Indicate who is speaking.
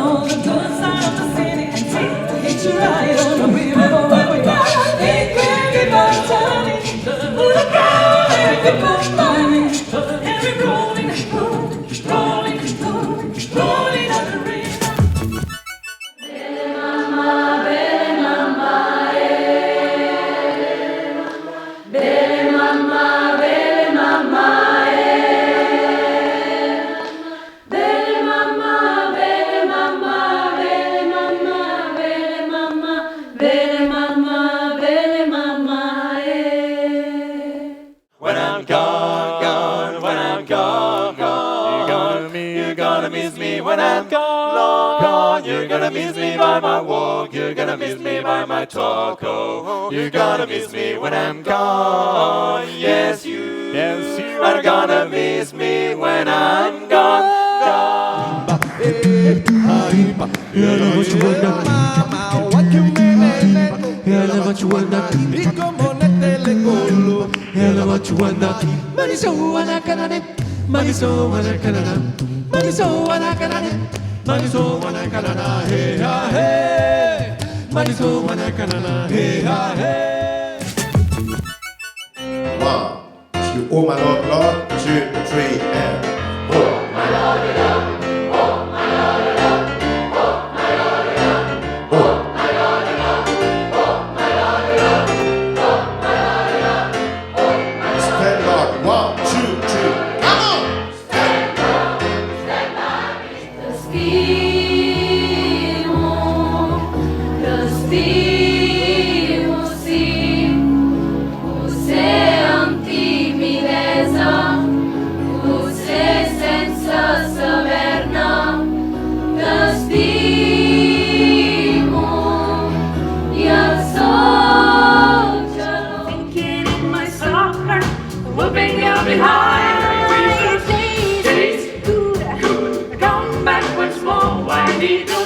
Speaker 1: on the good side of the city and take the hitch ride on the river. Hey, Granny, my Johnny, look out, every good morning, every rolling, rolling, rolling on the river.
Speaker 2: When I'm gone, when I'm gone, you're gonna miss me when I'm gone. You're gonna miss me by my walk, you're gonna miss me by my talk. Oh, you're gonna miss me when I'm gone. Yes, you are gonna miss me when I'm gone.
Speaker 3: One, you oh my lord, Lord, 2, 3, and oh my lord, Lord, oh my lord, Lord, oh my lord, Lord, oh my lord, Lord, oh my lord, Lord, oh my lord, Lord, oh my lord. Stand Lord, 1, 2, 3, come on! Stand Lord, stand Lord.
Speaker 1: T'estimo, sì, você antimidesa, você senza saber-ne, t'estimo, e el sol thinking in my soccer, whooping you behind. Taste good, come back once more, why need no